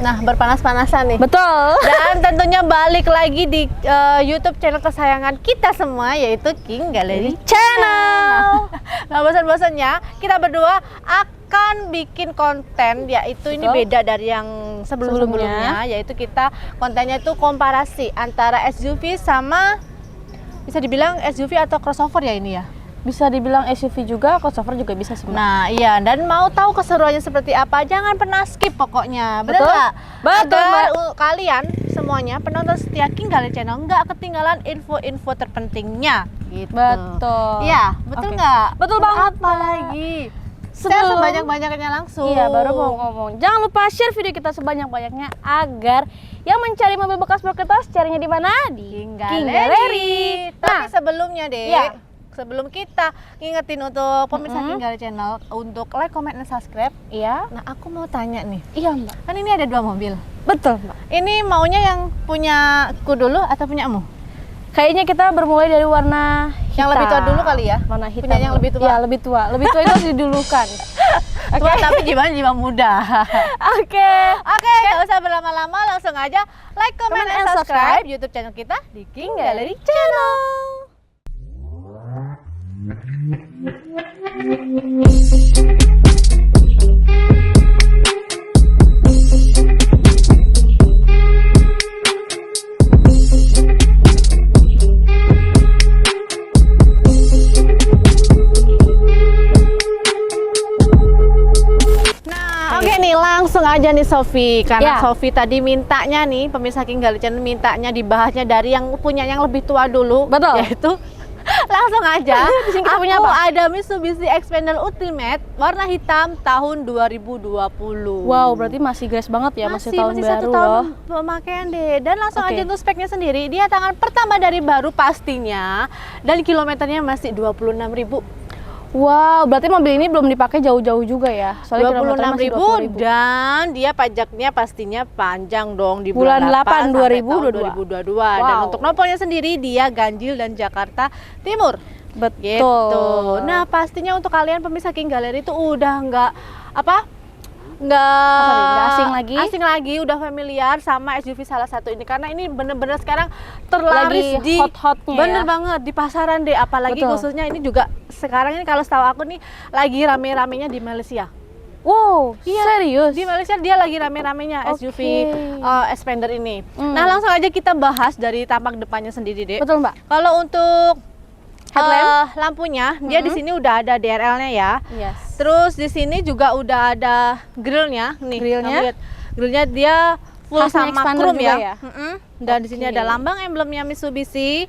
Nah, berpanas-panasan nih. Betul. Dan tentunya balik lagi di YouTube channel kesayangan kita semua, yaitu King Gallery Channel. Nah, bosan-bosannya kita berdua akan bikin konten, yaitu ini Betul. beda dari yang sebelum-sebelumnya, yaitu kita kontennya itu komparasi antara SUV sama bisa dibilang SUV atau crossover ya ini ya. Bisa dibilang SUV juga, crossover juga bisa sih. Nah iya, dan mau tahu keseruannya seperti apa, jangan pernah skip pokoknya. Betul Betul? nggak? Betul, Agar Mbak. kalian semuanya penonton setia King Gallery Channel nggak ketinggalan info-info terpentingnya gitu. Betul. Iya, betul Oke. nggak? Betul banget, Apa Mbak. lagi? Share Sebelum- sebanyak-banyaknya langsung. Iya, baru mau ngomong. Jangan lupa share video kita sebanyak-banyaknya agar yang mencari mobil bekas berkertas carinya di mana? Di King King Gallery. Gallery. Tapi Nah, sebelumnya deh, iya. sebelum kita ngingetin untuk pemirsa King Gallery Channel untuk like, comment, dan subscribe. iya. Nah, aku mau tanya nih, Iya, Mbak. kan ini ada 2 mobil. Betul, Mbak. Ini maunya yang punya ku dulu atau punyamu? Kayaknya kita bermulai dari warna hitam. Yang lebih tua dulu kali ya? Warna hitam. Punya yang lebih tua? Iya, lebih tua. Lebih tua itu harus didulukan. Tua tapi jiwa muda. Oke. Oke, nggak usah berlama-lama, langsung aja like, comment, Comment dan and subscribe YouTube channel kita di King Gallery Channel. Nah, oke nih, langsung aja nih Sofi, karena Ya. Sofi tadi mintanya nih, pemirsa King Gallery Channel mintanya dibahasnya dari yang punya yang lebih tua dulu. Betul. Yaitu langsung aja. Di sini kita Aku punya apa? ada Mitsubishi Xpander Ultimate warna hitam tahun 2020. Wow, berarti masih grace banget ya, masih tahun baru 1 loh. tahun pemakaian deh. Dan langsung Oke. aja untuk speknya sendiri, dia tangan pertama dari baru pastinya, dan kilometernya masih 26.000. Wow, berarti mobil ini belum dipakai jauh-jauh juga ya? Soalnya kilometernya masih 26.000 dan dia pajaknya pastinya panjang dong di Bulan bulan 8 8 sampai tahun 2022. 2022. Dan Wow. untuk nomornya sendiri dia ganjil dan Jakarta Timur. Betul. Gitu. Nah, pastinya untuk kalian pemirsa King Gallery itu udah nggak Nggak asing lagi? udah familiar sama SUV salah satu ini, karena ini bener-bener sekarang terlaris Lagi di hot-hotnya bener ya. banget di pasaran deh, apalagi Betul. khususnya ini juga sekarang ini kalau setahu aku nih lagi rame-ramenya di Malaysia. Wow, Iya, serius? di Malaysia dia lagi rame-ramenya Oke. SUV Xpander ini. Hmm. Nah, langsung aja kita bahas dari tampak depannya sendiri, Dek. Betul, Mbak. Kalau untuk Headlamp? lampunya, dia di sini udah ada DRL-nya ya. Yes. Terus di sini juga udah ada grillnya, nih. Grillnya? kamu lihat. Grillnya dia full Khasnya sama Xpander chrome juga ya. ya? Dan di sini Oke. ada lambang emblemnya Mitsubishi.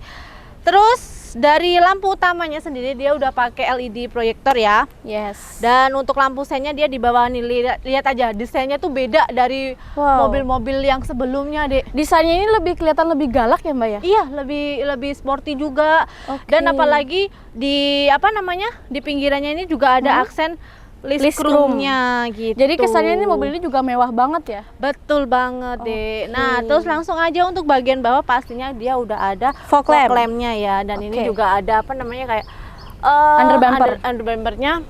Terus dari lampu utamanya sendiri dia udah pakai LED proyektor ya. Yes. Dan untuk lampu senya dia di bawah nih, lihat aja desainnya tuh beda dari Wow. mobil-mobil yang sebelumnya, Dek. Desainnya ini lebih kelihatan lebih galak ya, Mbak ya? Iya, lebih sporty juga. Oke. Dan apalagi di di pinggirannya ini juga ada aksen list chrome-nya gitu. Jadi kesannya ini mobil ini juga mewah banget ya? Betul banget, Dek. Oke. Nah, terus langsung aja untuk bagian bawah pastinya dia udah ada Fog lamp. lamp-nya ya, dan ini Oke. juga ada kayak Under bumper. under bumpernya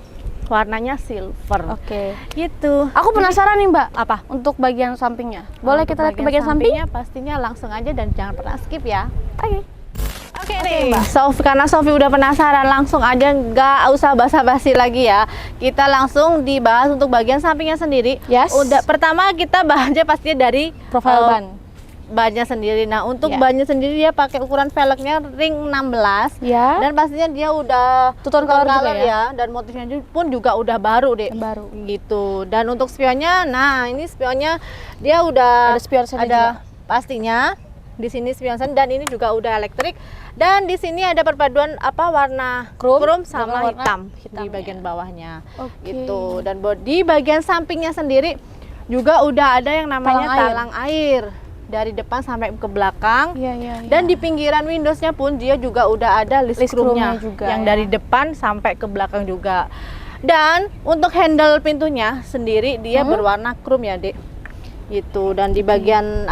warnanya silver. Oke. Gitu. Aku penasaran nih, Mbak. Apa? Untuk bagian sampingnya. Boleh Untuk kita lihat ke bagian samping? sampingnya pastinya langsung aja dan jangan pernah skip ya. Oke. Oke nih, karena Sofi udah penasaran, langsung aja nggak usah basa-basi lagi ya. Kita langsung dibahas untuk bagian sampingnya sendiri. Yes. Udah pertama kita bahasnya pastinya dari Profil ban. bannya sendiri. Nah, untuk Ya. bannya sendiri dia pakai ukuran velgnya ring 16. Ya. Dan pastinya dia udah Two-tone color juga ya? dan motifnya pun juga udah baru deh. Baru. Gitu. Dan untuk spionnya, nah ini spionnya dia udah Ada spion sen juga. pastinya di sini spion sen, dan ini juga udah elektrik. Dan di sini ada perpaduan warna Chrome sama dengan warna hitam di hitamnya. bagian bawahnya. Oke. Gitu. Dan di bagian sampingnya sendiri juga udah ada yang namanya Talang air. talang air dari depan sampai ke belakang. Iya, iya. Dan di pinggiran Windowsnya pun dia juga udah ada list chrome-nya chrome-nya juga yang ya. dari depan sampai ke belakang juga. Dan untuk handle pintunya sendiri dia berwarna chrome ya, Dek. Gitu. Dan di bagian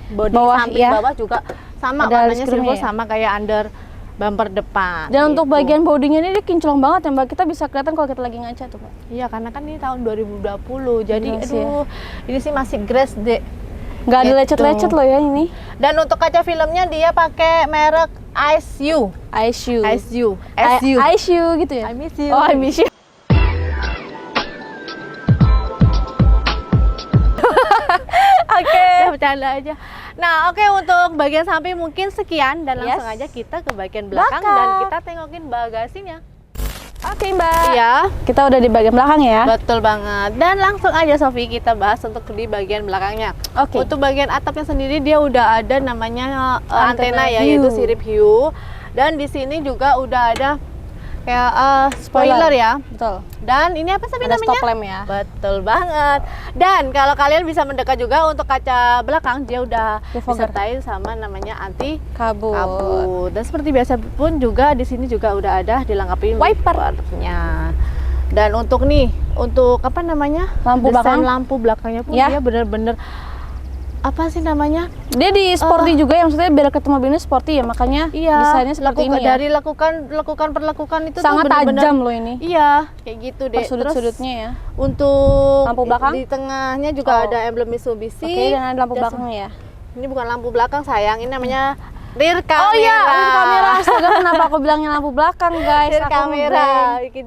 bodi Bawah, samping ya. bawah juga sama Ada warnanya list chrome-nya silver, ya? sama kayak under bumper depan. Dan untuk gitu. bagian bodinya ini dia kinclong banget ya Mbak. Kita bisa kelihatan kalau kita lagi ngaca tuh Mbak. Iya, karena kan ini tahun 2020. Jadi Grass ya. aduh, ini sih masih grass deh. Nggak ada Gitu. lecet-lecet loh ya ini. Dan untuk kaca filmnya dia pakai merek ISU. ISU. ISU. SU. ISU gitu ya. I miss you. Oh, I miss you. Oke. Ya, bercanda aja. Nah, oke, untuk bagian samping mungkin sekian dan langsung Yes. aja kita ke bagian belakang Belakang. dan kita tengokin bagasinya. Oke Mbak. Iya, Kita udah di bagian belakang ya. betul banget. Dan langsung aja Sofi kita bahas untuk di bagian belakangnya. Oke. Untuk bagian atapnya sendiri dia udah ada namanya Antena antena ya, hiu. yaitu sirip hiu. Dan di sini juga udah ada kayak spoiler ya. Betul. Dan ini apa sih Ada namanya? stop lamp ya. Betul banget. Dan kalau kalian bisa mendekat juga untuk kaca belakang, dia udah Defogger. disertai sama namanya anti Kabut. kabut. Dan seperti biasa pun juga di sini juga udah ada dilengkapi wipernya. Dan untuk untuk apa namanya? Lampu desain belakang. lampu belakangnya pun Ya. dia bener-bener apa sih namanya? Dia di sporty juga ya, maksudnya biar ketemu mobil ini sporty ya, makanya desainnya seperti ini ya. Dari lakukan itu Sangat tuh bener-bener, tajam loh ini. Iya, kayak gitu deh. Per sudut-sudutnya ya. Untuk Lampu belakang? di tengahnya juga Oh. ada emblem Mitsubishi. Oke, dan ada lampu Dan belakangnya ya. Ini bukan lampu belakang sayang, ini namanya rear kamera. Oh iya, rear kamera. Astaga, kenapa aku bilangnya lampu belakang, guys? Rear Aku kamera. ngeblank.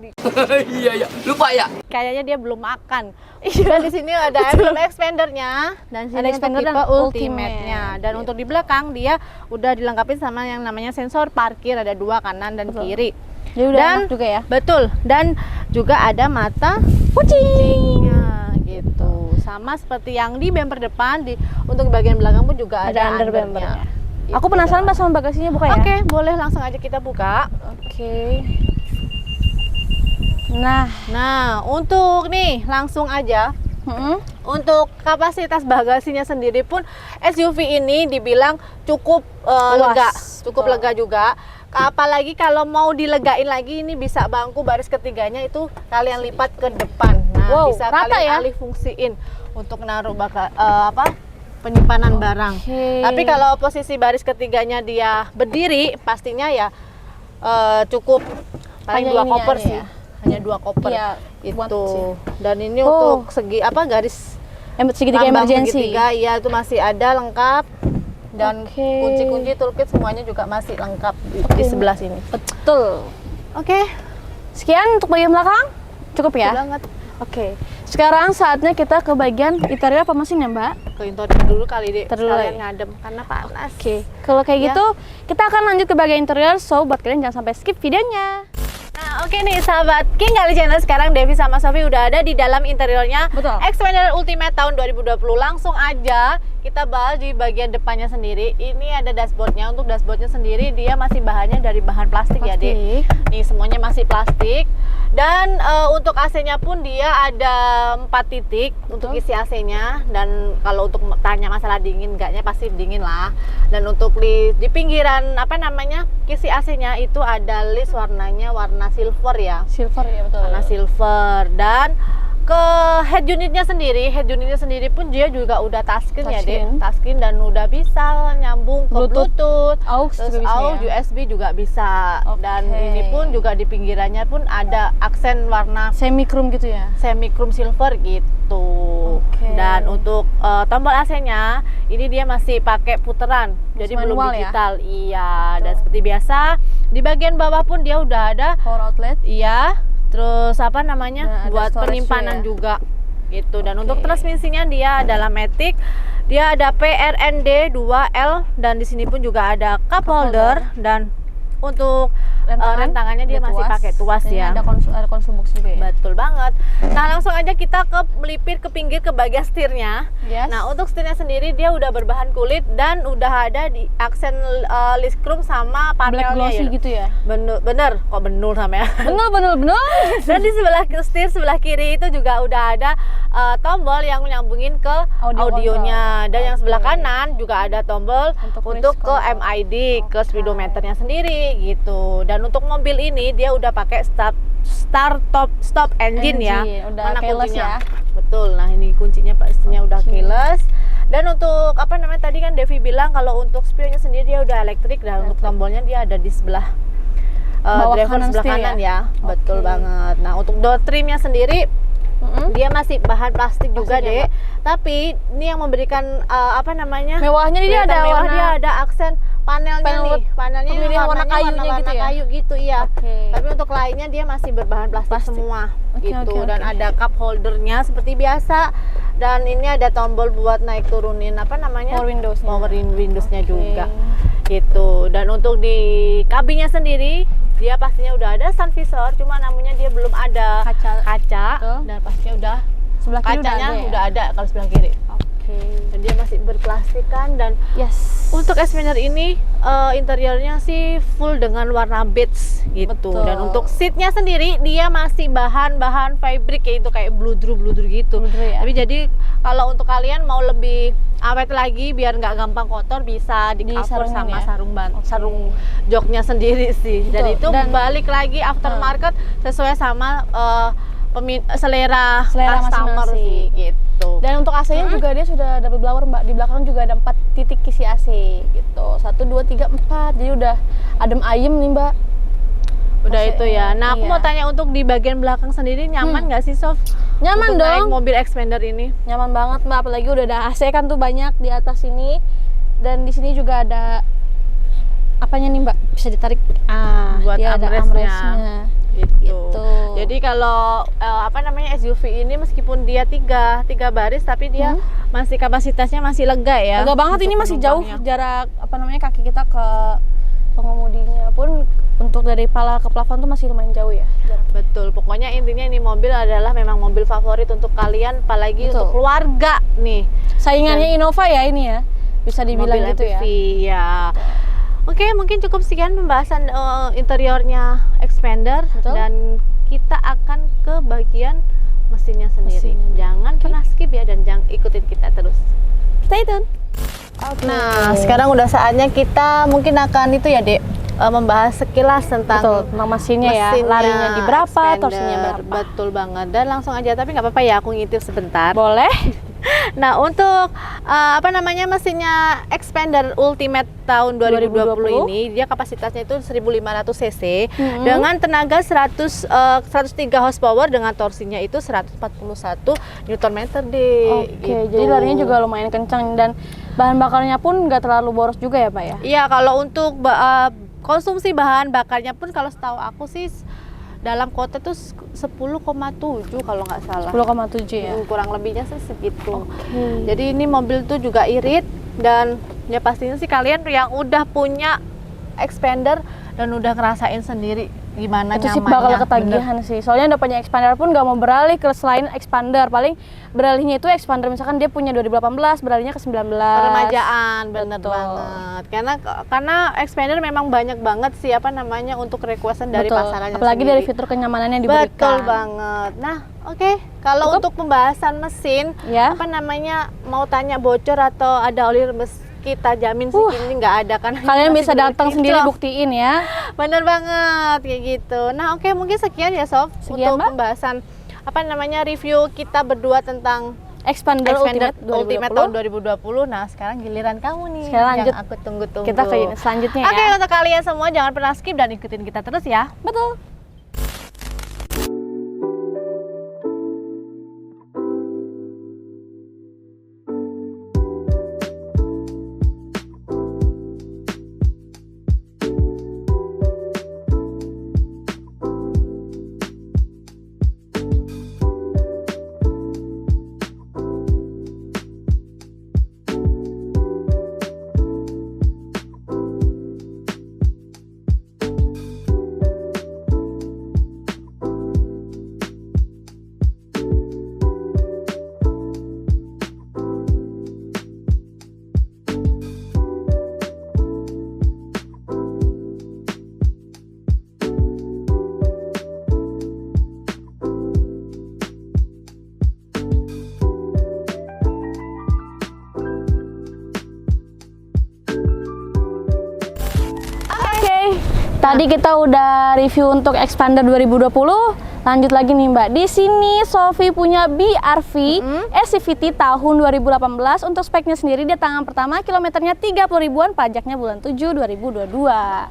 Iya, lupa ya. Kayaknya dia belum makan. Dan di sini ada emblem expandernya dan sini Ada expander untuk dan tipe ultimate-nya. ultimate. Dan untuk di belakang dia udah dilengkapi sama yang namanya sensor parkir, ada 2 kanan dan Betul. kiri. Jadi udah Dan enak juga ya. Betul. Dan juga ada mata kucingnya gitu. Sama seperti yang di bumper depan, untuk bagian belakang pun juga ada Ada under undernya. bumpernya. Gitu. Aku penasaran Mbak sama bagasinya, buka ya. Oke, boleh langsung aja kita buka. Oke. Nah, Untuk langsung aja. Untuk kapasitas bagasinya sendiri pun SUV ini dibilang cukup Luas, lega, cukup betul. lega juga. Apalagi kalau mau dilegain lagi, ini bisa bangku baris ketiganya itu kalian lipat ke depan. Nah, Wow, bisa rata kalian ya? alih fungsiin untuk naruh penyimpanan barang. Oke. Tapi kalau posisi baris ketiganya dia berdiri, pastinya ya cukup paling Hanya 2 ininya koper aja sih. ya? Hanya 2 koper. Iya, buat Itu. sih. Dan ini Oh. untuk segi garis segitiga tambang emergency. segitiga, iya itu masih ada lengkap. Dan Oke. kunci-kunci toolkit semuanya juga masih lengkap di sebelah sini. Betul. Oke, Sekian untuk bagian belakang. Cukup ya? banget. Oke. Sekarang saatnya kita ke bagian interior apa mesin ya, Mbak? Ke interior dulu kali deh, Ntar dulu sekalian ya. ngadem karena panas. Oke. Kalau kayak Ya. gitu, kita akan lanjut ke bagian interior. So, buat kalian jangan sampai skip videonya. Nah, oke nih sahabat King Kali Channel, sekarang Devi sama Sofi udah ada di dalam interiornya Betul. Xpander Ultimate tahun 2020. Langsung aja kita bahas di bagian depannya sendiri. Ini ada dashboardnya. Untuk dashboardnya sendiri dia masih bahannya dari bahan plastik ya, Dek. Nih semuanya masih plastik. Dan untuk AC-nya pun dia ada 4 titik untuk isi AC-nya. Dan kalau untuk tanya masalah dingin enggaknya pasti dingin lah. Dan untuk di pinggiran kisi AC-nya itu ada list warnanya warna silver ya. Silver ya, betul. Warna silver. Dan ke head unitnya sendiri pun dia juga udah touchscreen ya, Dek. Touchscreen. Touchscreen dan udah bisa nyambung ke Bluetooth, AUX terus juga bisa AUX, ya? USB juga bisa. Dan Oke. ini pun juga di pinggirannya pun ada aksen warna Semi chrome gitu ya. semi chrome silver gitu. Oke. Dan untuk tombol AC-nya ini dia masih pakai puteran, jadi belum manual ya? digital. Iya, dan seperti biasa di bagian bawah pun dia udah ada Power outlet. iya, terus Dan ada buat storage penyimpanan juga juga gitu. Dan Oke. untuk transmisinya dia adalah Matic. Dia ada PRND 2L dan di sini pun juga ada cup holder dan untuk rentangannya dia udah masih pakai tuas Dan ini ya. ada konsol box juga ya. Betul banget. Nah, langsung aja kita melipir ke pinggir ke bagian setirnya. Yes. Nah, untuk setirnya sendiri dia udah berbahan kulit dan udah ada di aksen list chrome sama black panelnya glossy ya. gitu ya. Bener, kok benul sama ya. Bener. Dan di setir sebelah kiri itu juga udah ada tombol yang nyambungin ke Audio audionya. control. Dan yang sebelah Oke. kanan juga ada tombol untuk ke control. MID, ke Oke. speedometernya sendiri gitu. Dan untuk mobil ini dia udah pakai stop engine ya. Udah Mana keyless kuncinya? ya. Betul. Nah, ini kuncinya pastinya udah Oke. keyless. Dan untuk tadi kan Devi Devi bilang kalau untuk spionnya sendiri dia udah elektrik dan untuk tombolnya dia ada di sebelah Bawah driver kanan sebelah setir kanan ya? ya. Betul Oke. banget. Nah, untuk door trimnya sendiri dia masih bahan plastik juga, Plastik ya, Dek. Tapi ini yang memberikan apa namanya? Mewahnya dia kelihatan ada mewah, warna dia ada aksen panelnya panel nih. Panelnya yang pemilihan warna warnanya kayunya warna gitu ya? kayu gitu, iya. Oke. Tapi untuk lainnya dia masih berbahan plastik, semua Oke, gitu. oke, Dan oke. ada cup holdernya seperti biasa. Dan ini ada tombol buat naik turunin apa namanya? Power windowsnya. Power windowsnya Oke. juga gitu. Dan untuk di kabinnya sendiri dia pastinya udah ada sun visor, cuma namanya dia belum ada Kaca. Betul. dan pastinya udah Sebelah kiri kacanya ya? udah ada kalau sebelah kiri. Oke. Dan dia masih berplastikan. Dan Yes. untuk Xpander ini interiornya sih full dengan warna beige gitu. Betul. Dan untuk seatnya sendiri dia masih bahan fabric kayak itu, kayak bludru gitu. Bludru ya? Tapi jadi kalau untuk kalian mau lebih awet lagi biar nggak gampang kotor, bisa di cover Disarungin sama ya? sarung joknya sendiri sih. Dan Betul. itu Dan- balik lagi aftermarket sesuai sama selera customer masing-masing. sih gitu. Dan untuk AC-nya juga dia sudah double blower, Mbak. Di belakang juga ada 4 titik isi AC gitu. 1 2 3 4. Jadi udah adem ayem nih, Mbak. Udah AC-nya, itu ya. Nah, aku iya. mau tanya untuk di bagian belakang sendiri nyaman nggak sih, Sof? Nyaman untuk naik dong. mobil Xpander ini? Nyaman banget, Mbak. Apalagi udah ada AC kan tuh banyak di atas sini. Dan di sini juga ada apanya nih, Mbak? Bisa ditarik. Buat dia ada armrest-nya. armrest-nya. Gitu. Gitu. Jadi kalau apa namanya SUV ini meskipun dia tiga baris tapi dia masih kapasitasnya masih lega ya. Lega banget, untuk ini masih jauh penumpangnya. jarak apa namanya kaki kita ke pengemudinya pun untuk dari pala ke plafon tuh masih lumayan jauh ya jarak. Betul. Pokoknya intinya ini mobil adalah memang mobil favorit untuk kalian, apalagi Betul. untuk keluarga nih. Saingannya Innova ya ini ya. Bisa dibilang Mobil gitu MPV, ya. ya. Oke, mungkin cukup sekian pembahasan interiornya Xpander. Betul. Dan kita akan ke bagian mesinnya sendiri. Mesinnya. Jangan pernah skip ya, dan jangan ikutin kita terus. Stay tune. Nah, sekarang udah saatnya kita mungkin akan itu ya, Dek, membahas sekilas tentang Betul, tentang mesinnya ya. Larinya di berapa, Xpander. torsinya berapa. Betul banget. Dan langsung aja, tapi nggak apa-apa ya, aku ngintip sebentar. Boleh. Nah, untuk apa namanya mesinnya Xpander Ultimate tahun 2020 ini, dia kapasitasnya itu 1500 cc dengan tenaga 103 horsepower dengan torsinya itu 141 Nm deh. Oke, gitu. jadi larinya juga lumayan kencang dan bahan bakarnya pun nggak terlalu boros juga ya, Pak ya. Iya, kalau untuk konsumsi bahan bakarnya pun kalau setahu aku sih dalam kota tuh 10,7 kalau nggak salah. 10,7 ya. Kurang lebihnya sih segitu. Oke. Jadi ini mobil tuh juga irit, dan ya pastinya sih kalian yang udah punya Xpander dan udah ngerasain sendiri gimana Itu sih nyamannya. bakal ketagihan sih. Soalnya udah punya Xpander pun nggak mau beralih ke selain Xpander. Paling beralihnya itu Xpander misalkan dia punya 2018, beralihnya ke 19. Peremajaan, bener Betul. banget. Karena Xpander memang banyak banget sih apa namanya untuk requestan dari Betul. pasarannya Apalagi sendiri. dari fitur kenyamanannya yang diberikan. Betul banget. Nah, oke. Kalau Cukup? untuk pembahasan mesin, Ya. apa namanya mau tanya bocor atau ada oli rembes, kita jamin sih ini nggak ada kan. Kalian Masih bisa datang belum sendiri kinclong. buktiin ya. Bener banget kayak gitu. Nah, oke, mungkin sekian ya, Sof, Sekian, untuk Mbak. pembahasan apa namanya review kita berdua tentang Xpander Xpander Ultimate Ultimate tahun 2020. 2020. Nah, sekarang giliran kamu nih. Sekarang lanjut. Yang aku tunggu-tunggu. Kita ke selanjutnya Oke, ya. untuk kalian semua jangan pernah skip dan ikutin kita terus ya. Betul. Tadi kita udah review untuk Xpander 2020, Lanjut lagi nih Mbak. Di sini Sofi punya BRV SCVT tahun 2018. Untuk speknya sendiri dia tangan pertama, kilometernya 30 ribuan, pajaknya bulan 7 2022.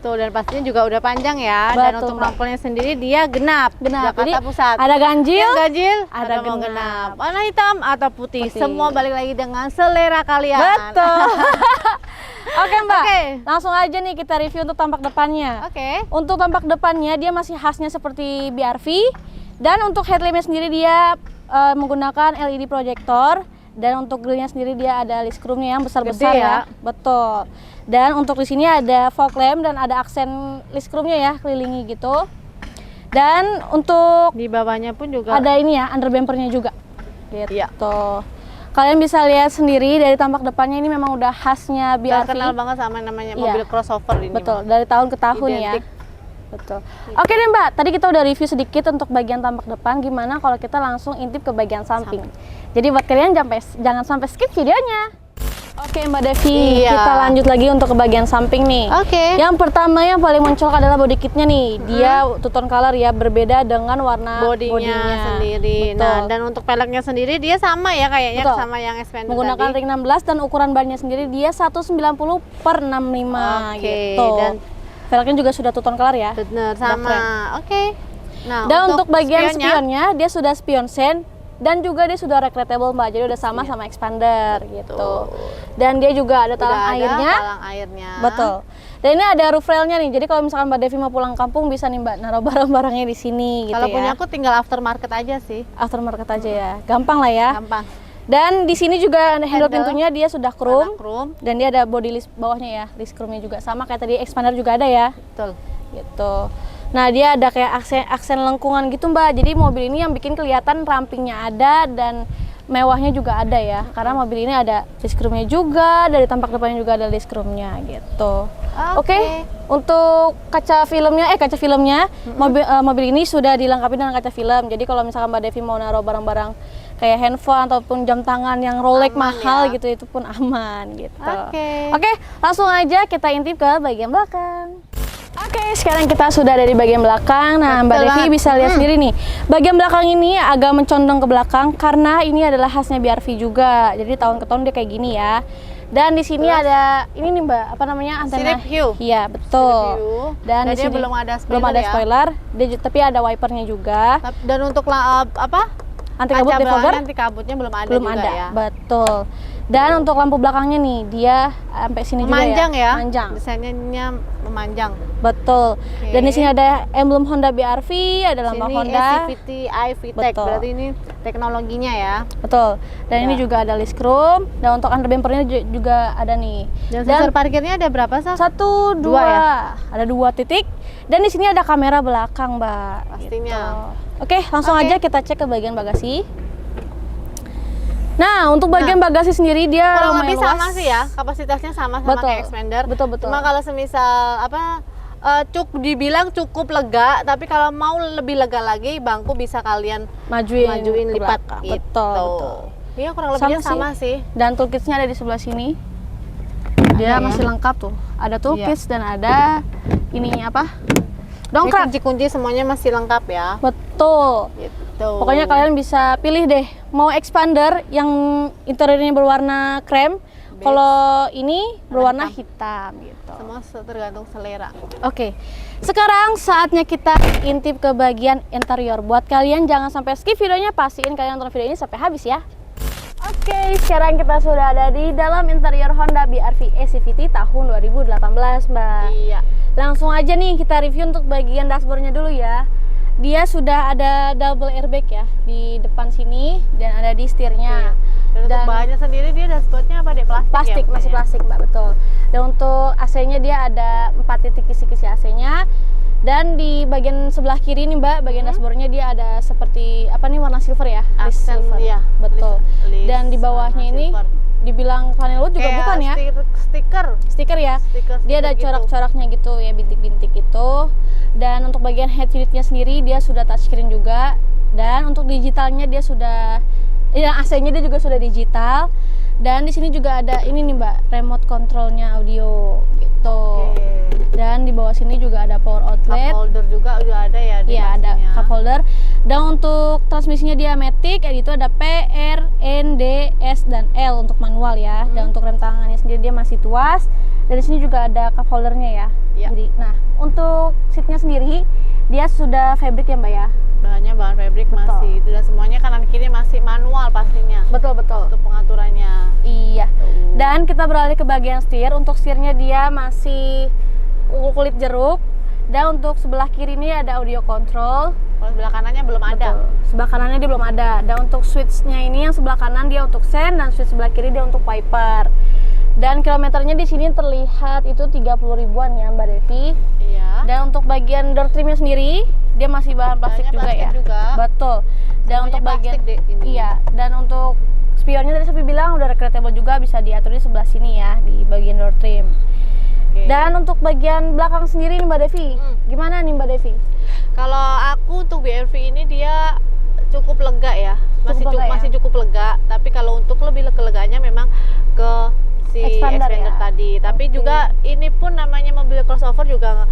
Tuh, dan pastinya juga udah panjang ya. Dan Betul, untuk Mbak. lampunya sendiri dia genap. Genap. Jakarta Jadi, Pusat. ada ganjil, Yang ganjil, ada mau genap. genap. Warna hitam atau putih. Putih. Semua balik lagi dengan selera kalian. Betul. Oke Mbak, Oke. langsung aja nih kita review untuk tampak depannya. Oke. Untuk tampak depannya dia masih khasnya seperti BRV. Dan untuk headlampnya sendiri dia menggunakan LED projector. Dan untuk grillnya sendiri dia ada list chrome-nya yang besar-besar Gede ya. ya. Betul. Dan untuk di sini ada fog lamp dan ada aksen list chrome-nya ya, kelilingi gitu. Dan untuk Di bawahnya pun juga ada ini ya, under bumpernya juga. Gitu. Iya. Kalian bisa lihat sendiri dari tampak depannya ini memang udah khasnya Udah BRV. kenal banget sama namanya Iya. mobil crossover ini. Betul, dari tahun ke tahun Identik. ya. Betul. Oke deh Mbak, tadi kita udah review sedikit untuk bagian tampak depan. Gimana kalau kita langsung intip ke bagian samping? Jadi buat kalian jangan sampai skip videonya. Oke Mbak Devi, Iya. kita lanjut lagi untuk ke bagian samping nih. Oke. Yang pertama yang paling muncul adalah body kitnya nih. Dia two-tone color ya, berbeda dengan warna Bodinya sendiri. Betul. Nah, dan untuk peleknya sendiri dia sama ya kayaknya Betul. sama yang Xpander Menggunakan tadi. ring 16 dan ukuran bannya sendiri dia 190/65 Oke, gitu. dan velgnya juga sudah two-tone color ya. bener Udah keren. sama. Oke. Nah, Dan untuk bagian spionnya, spionnya dia sudah spion sen dan juga dia sudah recreatable Mbak. Jadi udah sama Expander gitu. Dan dia juga ada talang udah ada airnya. talang airnya. Betul. Dan ini ada roof railnya nih. Jadi kalau misalkan Mbak Devi mau pulang kampung bisa nih Mbak naruh barang-barangnya di sini gitu Kalau ya. punya aku tinggal aftermarket aja sih. Aftermarket aja ya. Gampang lah ya. Gampang. Dan di sini juga handle Handle. pintunya dia sudah Warna chrome. chrome. Dan dia ada body list bawahnya ya. List chrome-nya juga sama kayak tadi Expander juga ada ya. Betul. Gitu. Nah dia ada kayak aksen lengkungan gitu Mbak. Jadi mobil ini yang bikin kelihatan rampingnya ada dan mewahnya juga ada ya. Karena mobil ini ada list chrome-nya juga, dari tampak depannya juga ada list chrome-nya gitu. Oke. Untuk kaca filmnya, mobil ini sudah dilengkapi dengan kaca film. Jadi kalau misalkan Mbak Devi mau naruh barang-barang kayak handphone ataupun jam tangan yang Rolex Aman mahal ya. gitu, itu pun aman gitu. Oke. Oke, langsung aja kita intip ke bagian belakang. Oke, sekarang kita sudah ada di bagian belakang. Nah, Mbak Betul Devi banget. bisa lihat sendiri nih. Bagian belakang ini agak mencondong ke belakang karena ini adalah khasnya BRV juga. Jadi tahun ke tahun dia kayak gini ya. Dan di sini ada ini nih Mbak, apa namanya? Antena. Strip view. Iya, betul. Strip view. Dan Dan di dia sini belum ada spoiler belum ada ya? spoiler. Tapi ada wipernya juga. Dan untuk Anti kabut kaca defogger belakang anti kabutnya belum ada belum juga ada. ya. Betul. Dan untuk lampu belakangnya nih, dia sampai sini Memanjang juga ya. ya. Memanjang. Desainnya memanjang. Betul. Oke. Dan di sini ada emblem Honda BRV, ada lambang Sini Honda. SCVT iVTEC, Betul. berarti ini teknologinya ya. Betul. Dan ini Ya. juga ada list chrome. Dan untuk under bumpernya juga ada nih. Dan sensor parkirnya ada berapa Saf? 1, 2, Dua ya? ada 2 titik. Dan di sini ada kamera belakang, Mbak. Pastinya. Gitu. Oke, langsung Oke. aja kita cek ke bagian bagasi. Nah, untuk bagian bagasi sendiri dia Kurang lumayan lebih sama luas. sih ya, kapasitasnya sama-sama Betul. kayak Expander. Betul, betul. Cuma kalau semisal dibilang cukup lega, tapi kalau mau lebih lega lagi, bangku bisa kalian majuin ke lipat belakang. gitu. Betul, betul. Iya, kurang lebihnya Sama sama sih. Dan toolkitsnya ada di sebelah sini. Dia ya? masih lengkap tuh. Ada toolkits dan ada ininya apa? Ini Dongkrak. kunci-kunci semuanya masih lengkap ya. Betul. Gitu. Pokoknya kalian bisa pilih deh, mau Expander yang interiornya berwarna krem, kalau ini berwarna hitam gitu. semua tergantung selera. Oke, sekarang saatnya kita intip ke bagian interior. Buat kalian jangan sampai skip videonya, pastiin kalian nonton video ini sampai habis ya. Oke, sekarang kita sudah ada di dalam interior Honda BRV SCVT tahun 2018, Mbak. Iya. Langsung aja nih kita review untuk bagian dashboardnya dulu ya. Dia sudah ada double airbag ya di depan sini dan ada di setirnya. Dan untuk bahannya sendiri dia dashboardnya apa deh? Plastik, ya, masih Mbak, ya? plastik Mbak, betul. Dan untuk AC-nya dia ada 4 titik kisi-kisi AC-nya. Dan di bagian sebelah kiri nih Mbak, bagian dashboardnya dia ada seperti apa nih, warna silver ya? List Aksen, silver. iya. Betul. List Dan di bawahnya warna ini silver. dibilang panel wood juga Kayak bukan ya? Stiker. Stiker ya. Dia ada gitu. corak-coraknya gitu ya, bintik-bintik gitu. Dan untuk bagian head unitnya sendiri dia sudah touchscreen juga. Dan untuk digitalnya dia sudah, ya AC-nya dia juga sudah digital. Dan di sini juga ada ini nih Mbak, remote controlnya audio gitu. Oke. Dan di bawah sini juga ada power Cup outlet. holder juga udah ada ya di Iya, ada dalamnya. cup holder. Dan untuk transmisinya dia matic, itu ada P, R, N, D, S, dan L untuk manual ya. Dan untuk rem tangannya sendiri dia masih tuas. Dan di sini juga ada cup holdernya ya. Iya. Jadi, nah untuk seatnya sendiri dia sudah fabric ya Mbak ya. Bahannya bahan fabric Betul. masih itu, dan semuanya kanan kiri masih manual pastinya Betul betul. untuk pengaturannya. Iya. Dan kita beralih ke bagian setir. Untuk setirnya dia masih kulit jeruk. Dan untuk sebelah kiri ini ada audio control. Kalau sebelah kanannya belum ada. Betul. Sebelah kanannya dia belum ada. Dan untuk switchnya ini yang sebelah kanan dia untuk sen, dan switch sebelah kiri dia untuk wiper. Dan kilometernya di sini terlihat itu 30 ribuan ya Mbak Devi. Iya. Dan untuk bagian door trimnya sendiri dia masih bahan plastik Bahannya juga plastik ya. juga. Betul. Dan Semuanya untuk bagian plastik deh ini. iya. Dan untuk spionnya tadi Sofi bilang udah recreatable juga, bisa diatur di sebelah sini ya di bagian door trim. Oke. Dan untuk bagian belakang sendiri nih Mbak Devi, gimana nih Mbak Devi? Kalau aku untuk BRV ini dia cukup lega ya, Cukup lega ya? masih cukup lega. Tapi kalau untuk lebih leganya memang ke si Expander expander ya? tadi. Tapi Oke. juga ini pun namanya mobil crossover juga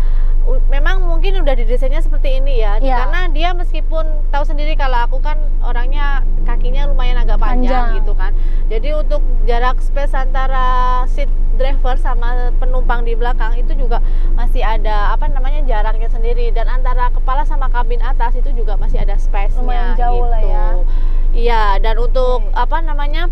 memang mungkin udah didesainnya seperti ini ya. Iya. Karena dia meskipun tahu sendiri kalau aku kan orangnya kakinya lumayan agak panjang Panjang. gitu kan. Jadi untuk jarak space antara seat driver sama penumpang di belakang itu juga masih ada apa namanya jaraknya sendiri, dan antara kepala sama kabin atas itu juga masih ada space-nya Lumayan jauh gitu. lah ya. Iya, dan untuk apa namanya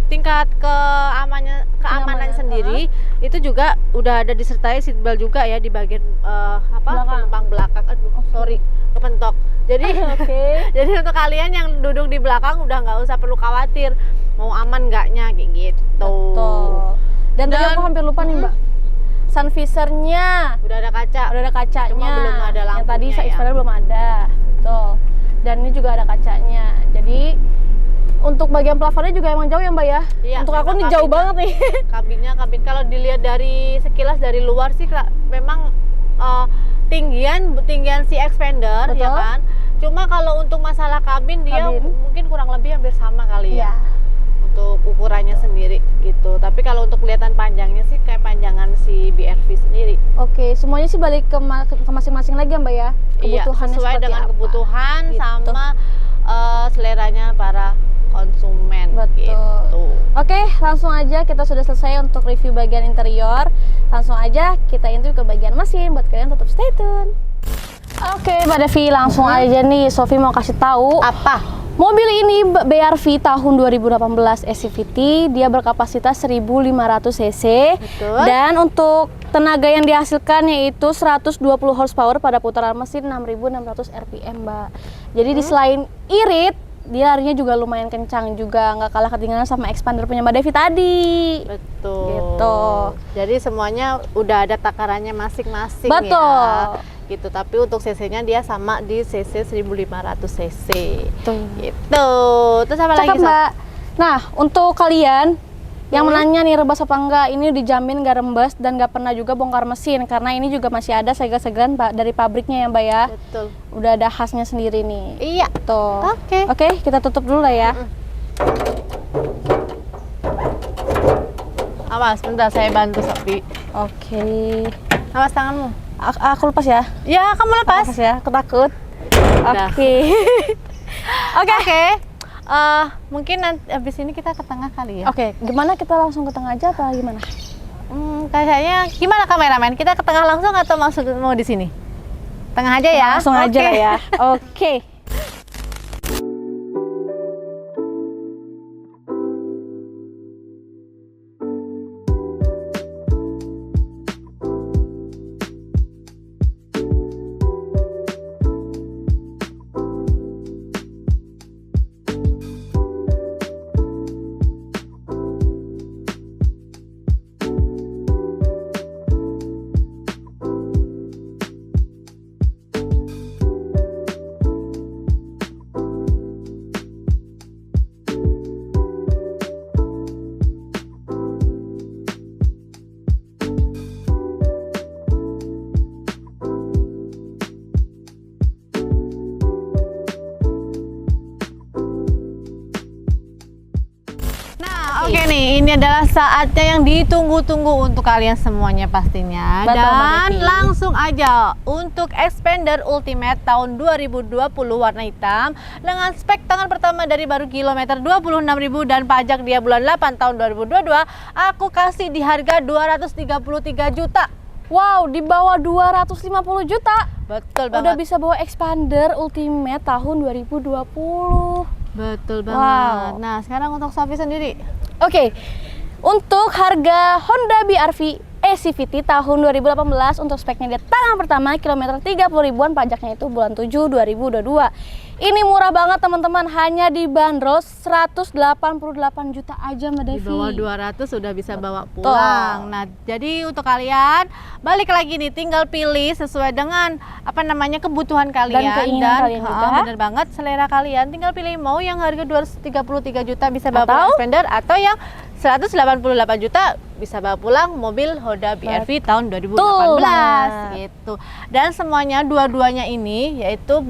tingkat keamanan Kenyamanan, sendiri itu juga udah ada disertai seatbelt juga ya di bagian Belakang. penumpang belakang. Aduh, sorry, kepentok. Jadi Oke. jadi untuk kalian yang duduk di belakang udah nggak usah perlu khawatir mau aman nggaknya kayak gitu. Betul. Dan tadi Dan- aku hampir lupa nih Mbak. Sun visornya Udah ada kaca. udah ada kacanya. Cuma belum ada Yang tadi lampunya ya. expander belum ada. Betul. Dan ini juga ada kacanya. Jadi untuk bagian plafonnya juga emang jauh ya Mbak ya? Iya, Untuk aku memang nih jauh kabinnya- banget nih. Kabin kalau dilihat dari sekilas dari luar sih memang tinggian si expander Betul. ya kan. Cuma kalau untuk masalah kabin dia Kabin. mungkin kurang lebih hampir sama kali Iya. ya. Untuk ukurannya sendiri gitu. Tapi kalau untuk kelihatan panjangnya sih kayak panjangan si BRV sendiri. Oke, semuanya sih balik ke masing-masing lagi ya Mbak ya? Iya, Kebutuhannya sesuai seperti dengan apa. kebutuhan Gitu. sama seleranya para konsumen. Betul. Gitu. Oke, langsung aja kita sudah selesai untuk review bagian interior. Langsung aja kita intip ke bagian mesin, buat kalian tetap stay tune. Oke, Mbak Devi, langsung aja nih Sofi mau kasih tahu. Apa? Mobil ini BRV tahun 2018 SCVT, dia berkapasitas 1500 cc. Betul. Dan untuk tenaga yang dihasilkan yaitu 120 horsepower pada putaran mesin 6600 rpm, Mbak. Jadi di selain irit, dia larinya juga lumayan kencang juga, nggak kalah ketinggalan sama expander punya Mbak Devi tadi. Betul. Gitu. Jadi semuanya udah ada takarannya masing-masing Betul. ya. Gitu. Tapi untuk cc-nya dia sama di cc 1500 cc. Tuh. Gitu. Terus apa Cakep, lagi, Sof? Mbak. Nah, untuk kalian yang menanya nih rebas apa enggak, ini dijamin nggak rembes dan nggak pernah juga bongkar mesin, karena ini juga masih ada segel-segelan Pak dari pabriknya ya Mbak ya. Betul. Udah ada khasnya sendiri nih. Iya. Tuh. Oke. Oke, kita tutup dulu lah ya. Awas, bentar saya bantu Sofi. Oke. Awas tanganmu. Aku lepas ya. Ya, kamu lepas. Lepas ya, aku takut. Udah. Oke. Oke. Mungkin nanti habis ini kita ke tengah kali ya. Oke, gimana kita langsung ke tengah aja apa gimana? Kayaknya gimana kameramen? Kita ke tengah langsung atau mau di sini? Tengah aja ya. Langsung aja Oke. lah ya. Oke. nih, ini adalah saatnya yang ditunggu-tunggu untuk kalian semuanya pastinya. Betul, Mbak Dan Devi. langsung aja untuk Expander Ultimate tahun 2020 warna hitam dengan spek tangan pertama dari baru kilometer 26.000 dan pajak dia bulan 8 tahun 2022, aku kasih di harga 233 juta. Wow, di bawah 250 juta. Betul Udah banget. bisa bawa Expander Ultimate tahun 2020. Betul Wow. banget. Nah, sekarang untuk Sofi sendiri. Oke, untuk harga Honda BR-V CVT tahun 2018 untuk speknya dia tangan pertama kilometer 30 ribuan, pajaknya itu bulan 7 2022. Ini murah banget teman-teman, hanya dibanderol 188 juta aja Mbak Di Devi. bawah 200 sudah bisa bawa pulang. Nah, jadi untuk kalian balik lagi nih, tinggal pilih sesuai dengan apa namanya kebutuhan kalian keinginan kalian juga. bener banget selera kalian. Tinggal pilih mau yang harga 233 juta bisa bawa Atau? pulang Expander, atau yang 188 juta bisa bawa pulang mobil Honda BR-V tahun 2018 banget. gitu. Dan semuanya dua-duanya ini yaitu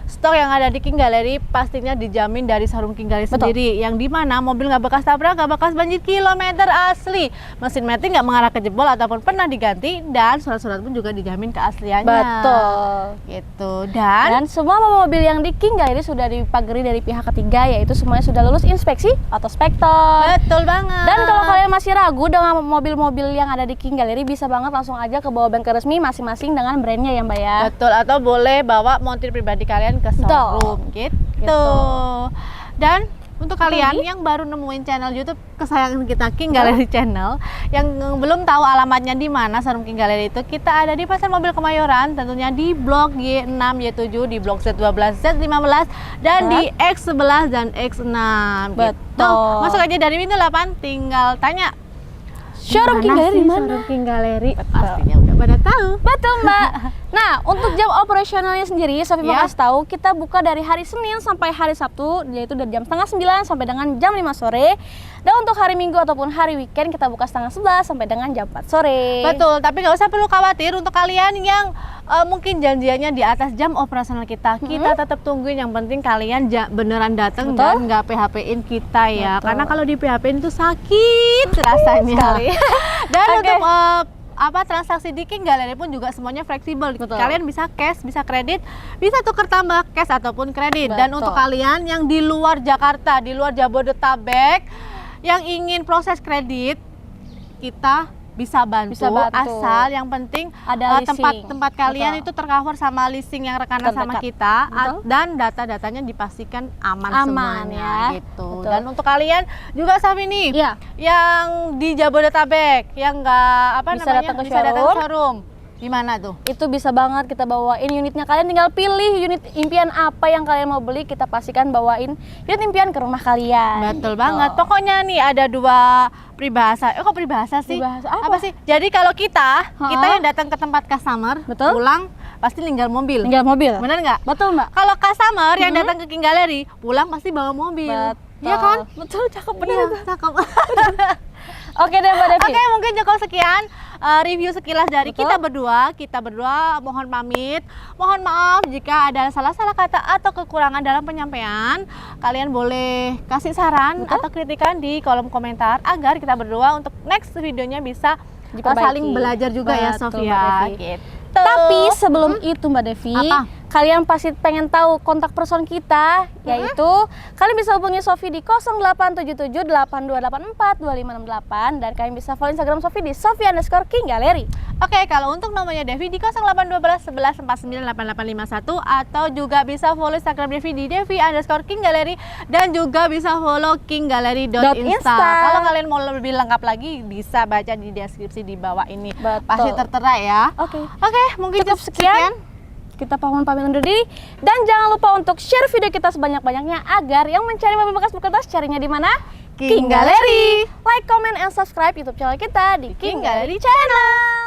stok yang ada di King Gallery pastinya dijamin dari showroom King Gallery Betul. sendiri, yang dimana mobil nggak bekas tabrak, nggak bekas banjir, kilometer asli, mesin matic nggak mengarah ke jebol ataupun pernah diganti, dan surat-surat pun juga dijamin keasliannya. Betul. Gitu. Dan Dan semua mobil yang di King Gallery sudah dipagari dari pihak ketiga, yaitu semuanya sudah lulus inspeksi Autospektor. betul banget. Dan kalau kalian masih ragu dengan mobil-mobil yang ada di King Gallery, bisa banget langsung aja ke bawah bengkel resmi masing-masing dengan brandnya ya Mbak ya. betul, atau boleh bawa montir pribadi kalian ke showroom gitu. Gitu. Dan untuk kalian lagi? yang baru nemuin channel YouTube kesayangan kita King Gallery Channel, yang belum tahu alamatnya di mana showroom King Gallery itu, kita ada di Pasar Mobil Kemayoran, tentunya di Blok Y6, Y7, di Blok Z12, Z15, dan di X11 dan X6. Betul. Gitu. Masuk aja dari pintu 8, tinggal tanya Showroom King Gallery sih mana? showroom King Gallery? Pastinya udah pada tahu. Betul Mbak. Nah, untuk jam operasionalnya sendiri, Sofi mau Ya. kasih tahu, kita buka dari hari Senin sampai hari Sabtu, yaitu dari jam setengah 9 sampai dengan jam 5 sore. Dan untuk hari Minggu ataupun hari weekend, kita buka setengah 11 sampai dengan jam 4 sore. Betul, tapi nggak usah perlu khawatir untuk kalian yang mungkin janjiannya di atas jam operasional kita. Kita tetap tungguin, yang penting kalian beneran datang Betul. dan nggak PHP-in kita ya. Betul. Karena kalau di PHP-in itu sakit rasanya. Sekali. Dan Oke. untuk transaksi di King Gallery pun juga semuanya fleksibel. Betul. Kalian bisa cash, bisa kredit, bisa tukar tambah cash ataupun kredit. Dan Betul. untuk kalian yang di luar Jakarta, di luar Jabodetabek, yang ingin proses kredit, kita bisa bantu, Bisa bantu. asal yang penting Ada leasing. tempat kalian Betul. itu tercover sama leasing yang rekanan sama Terdekat. kita, Betul. dan data-datanya dipastikan aman Aman semuanya ya. gitu. Betul. Dan untuk kalian juga Safi nih, Iya. yang di Jabodetabek yang nggak Bisa datang ke bisa datang ke showroom. showroom, di mana tuh? Itu bisa banget kita bawain unitnya. Kalian tinggal pilih unit impian apa yang kalian mau beli, kita pastikan bawain unit impian ke rumah kalian. Betul Gitu. banget. Pokoknya nih ada dua peribahasa. Kok peribahasa sih? Peribahasa apa? sih? Jadi kalau kita Ha-ha. yang datang ke tempat customer, Betul. pulang pasti tinggal mobil. Tinggal mobil. Bener nggak? Betul Mbak. Kalau customer yang datang ke King Gallery, pulang pasti bawa mobil. Betul. Iya kan? Betul, cakep bener Iya, itu. cakep. Oke deh Mbak Devi. Oke, mungkin cukup sekian review sekilas dari Betul. kita berdua. Kita berdua mohon pamit. Mohon maaf jika ada salah-salah kata atau kekurangan dalam penyampaian. Kalian boleh kasih saran Betul. atau kritikan di kolom komentar agar kita berdua untuk next videonya bisa Diperbaiki. saling belajar juga ya Betul, Sofia. Mbak Devi. Gitu. Tapi sebelum itu Mbak Devi, Apa? kalian pasti pengen tahu kontak person kita, yaitu kalian bisa hubungi Sofi di 087782842568, dan kalian bisa follow Instagram Sofi di Sofi_King Gallery. Oke, kalau untuk nomornya Devi di 0812 11 49 8851, atau juga bisa follow Instagram Devi di Devi_King Gallery, dan juga bisa follow kinggallery.insta. Kalau kalian mau lebih lengkap lagi bisa baca di deskripsi di bawah ini. Betul. Pasti tertera ya. Oke, Mungkin cukup sekian. Kita pamit undur diri, dan jangan lupa untuk share video kita sebanyak-banyaknya agar yang mencari mobil bekas berkertas carinya di mana? King Gallery. Like, comment, and subscribe YouTube channel kita di King Gallery Channel.